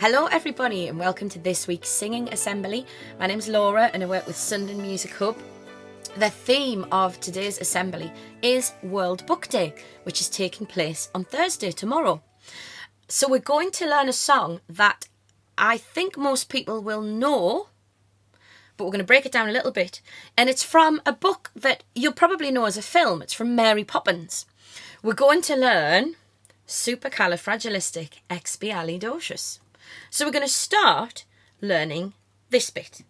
Hello everybody and welcome to this week's Singing Assembly. My name's Laura and I work with Sunderland Music Hub. The theme of today's assembly is World Book Day, which is taking place on Thursday, tomorrow. So we're going to learn a song that I think most people will know, but we're going to break it down a little bit. And it's from a book that you'll probably know as a film. It's from Mary Poppins. We're going to learn Supercalifragilisticexpialidocious. So we're going to start learning this bit.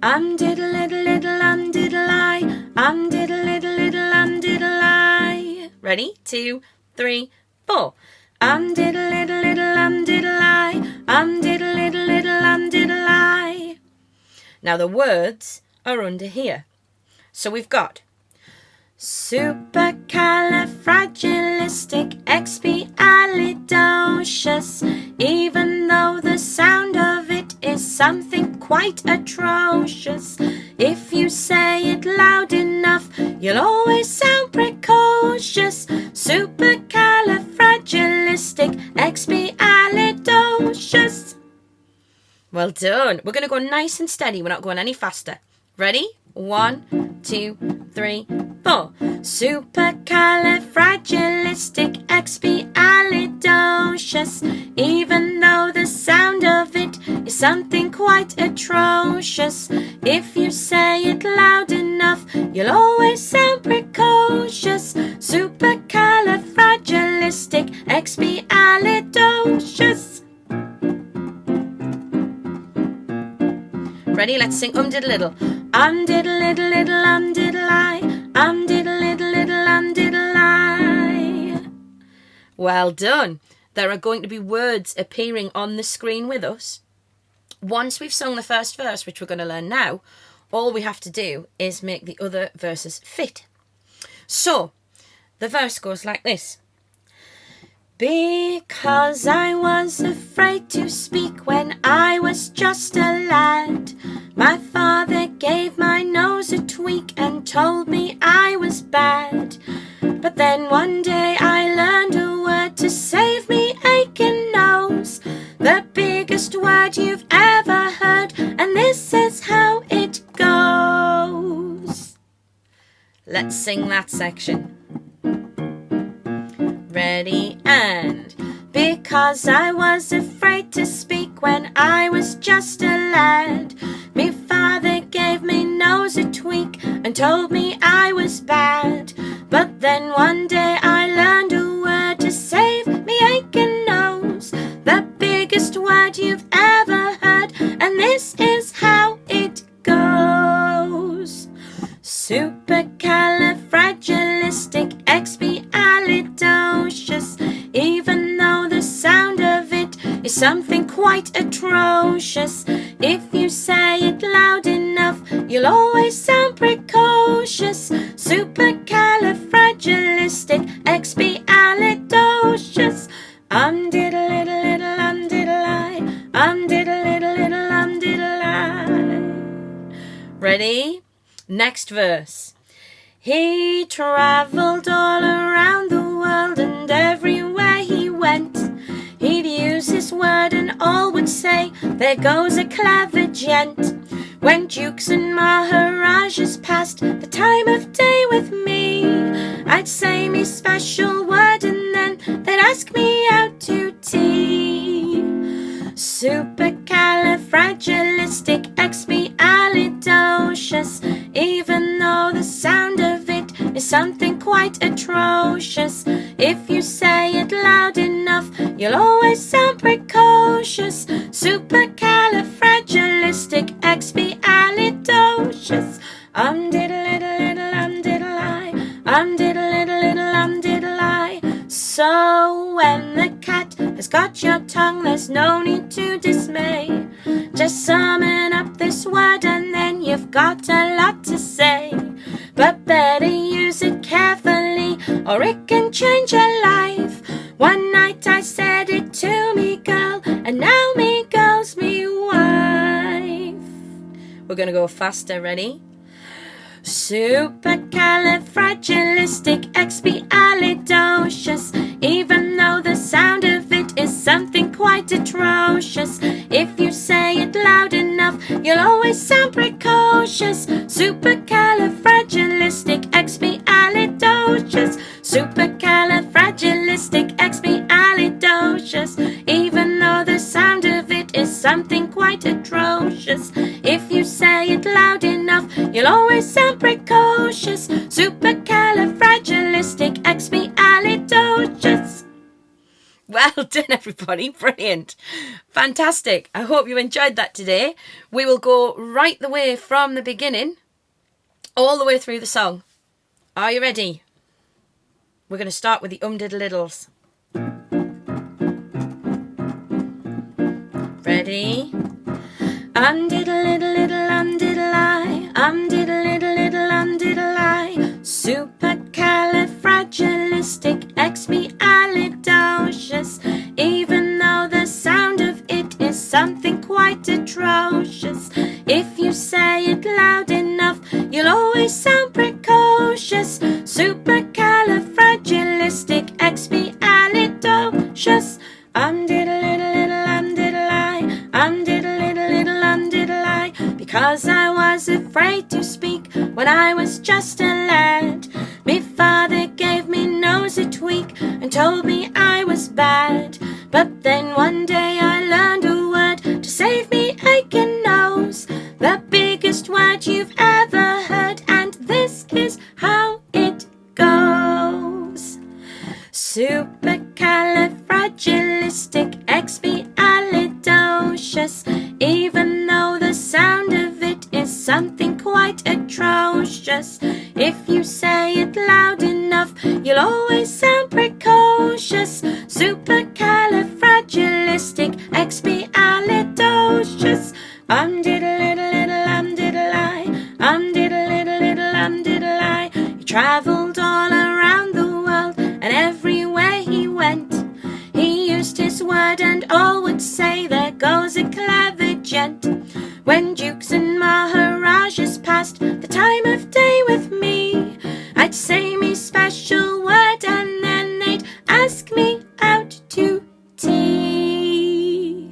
Diddle diddle diddle diddle I, diddle diddle diddle diddle I. Ready? 2, 3, 4. Diddle diddle diddle diddle I, diddle diddle diddle diddle I. Now the words are under here. So we've got supercalifragilisticexpialidocious, even though the sound of it is something quite atrocious. If you say it loud enough, you'll always sound precocious. Supercalifragilisticexpialidocious. Well done. We're going to go nice and steady. We're not going any faster. Ready? 1, 2, 3, 4. Supercalifragilisticexpialidocious, even though the sound of it is something quite atrocious. If you say it loud enough, you'll always sound precocious. Supercalifragilisticexpialidocious. Ready? Let's sing diddle diddle. Diddle diddle diddle diddle I, diddle diddle diddle diddle I. Well done. There are going to be words appearing on the screen with us. Once we've sung the first verse, which we're going to learn now, all we have to do is make the other verses fit. So, the verse goes like this. Because I was afraid to speak when I was just a lad, my father gave my nose a tweak and told me I was bad. But then one day I learned a word to save me aching nose, the biggest word you've ever heard, and this is how it goes. Let's sing that section. Ready and because I was afraid to speak when I was just a lad, me father gave me nose a tweak and told me I was bad. But then one day I learned a word to save me aching nose, the biggest word you've ever heard, and this is how it goes. Supercalifragilisticexpialidocious, even though the sound of it is something quite atrocious. If you say it loud enough, you'll always sound precocious. Supercalifragilisticexpialidocious. Diddle diddle diddle diddle I, diddle diddle diddle diddle I. Ready? Next verse. He travelled all around the world, and everywhere he went, he'd use his word and all would say, there goes a clever gent. When dukes and maharajas passed the time of day with me, I'd say me special word and then they'd ask me out to tea. Supercalifragilisticexpialidocious, even though the sound of it is something quite atrocious. If you say it loud enough, you'll always sound precocious. Supercalifragilisticexpialidocious. Diddle diddle diddle diddle I, diddle diddle diddle diddle I. So when the cat has got your tongue, there's no need to dismay. Just summon up this word and then you've got a lot to say. But better use it carefully or it can change your life. One night I said it to me girl, and now me girl's me wife. We're going to go faster. Ready? Supercalifragilisticexpialidocious. Even though the sound of it is something quite atrocious, if you say it loud enough, you'll always sound precocious. Supercalifragilisticexpialidocious. Supercalifragilisticexpialidocious. Even though the sound of it is something quite atrocious, if you say it loud enough, you'll always sound precocious. Supercalifragilisticexpialidocious. Well done, everybody. Brilliant. Fantastic. I hope you enjoyed that today. We will go right the way from the beginning all the way through the song. Are you ready? We're going to start with the diddle-diddles. Ready? Diddle-diddle-diddle, diddle-I. Diddle-diddle-diddle, diddle-I. Supercalifragilisticexpialidocious. Even though the sound of it is something quite atrocious, if you say it loud enough, you'll always sound precocious. Supercalifragilisticexpialidocious. Diddle-diddle-diddle, diddle-I. Diddle-diddle-diddle, diddle-I. Because I was afraid to speak when I was just a lad. Me father gave me nose a tweak and told me I was bad. But then one day I learned a word to save me aching nose. The biggest word you've ever heard, and this is how it goes. Supercalifragilisticexpialidocious. Even though the sound of it is something quite atrocious, if you say it loud enough, you'll always sound precocious. Supercalifragilisticexpialidocious. Diddle-diddle-diddle, diddle-I. Diddle-diddle-diddle, diddle-I. He travelled all around the world, and everywhere he went, he used his word and all would say, there goes a clever gent. When dukes and maharajas passed the time of day with me, I'd say me special word and then they'd ask me out to tea.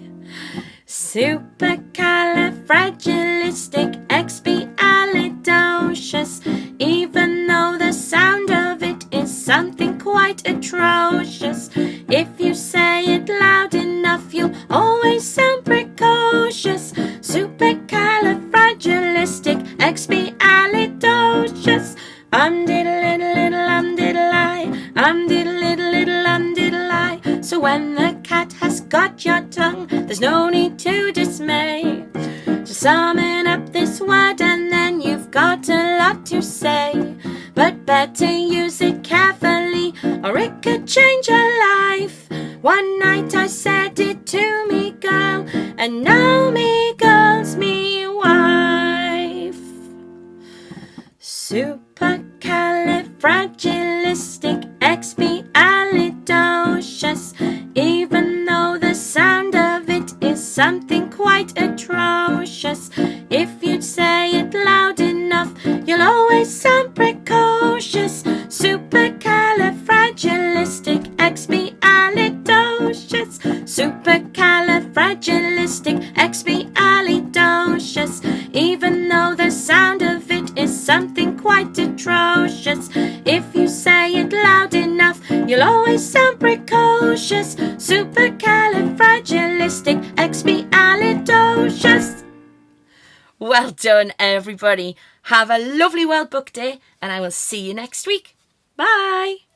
Supercalifragilisticexpialidocious. Even though the sound of it is something quite atrocious, if you say it loud enough, you'll always sound precocious. Supercalifragilisticexpialidocious. Diddle-diddle-diddle, diddle-I. Diddle-diddle-diddle, diddle-I. So when the cat has got your tongue, there's no need to dismay. Just summon up this word and then you've got a lot to say. But better use it carefully or it could change your life. One night I said it to me girl, and now me girl's me wife. Supercalifragilisticexpialidocious. Even though the sound of it is something quite atrocious, if you'd say it loud enough, you'll always sound precocious. Supercalifragilisticexpialidocious. Supercalifragilisticexpialidocious. Even though the sound of it is something quite atrocious, if you say it loud enough, you'll always sound precocious. Supercalifragilisticexpialidocious. Well done, everybody. Have a lovely World Book Day, and I will see you next week. Bye.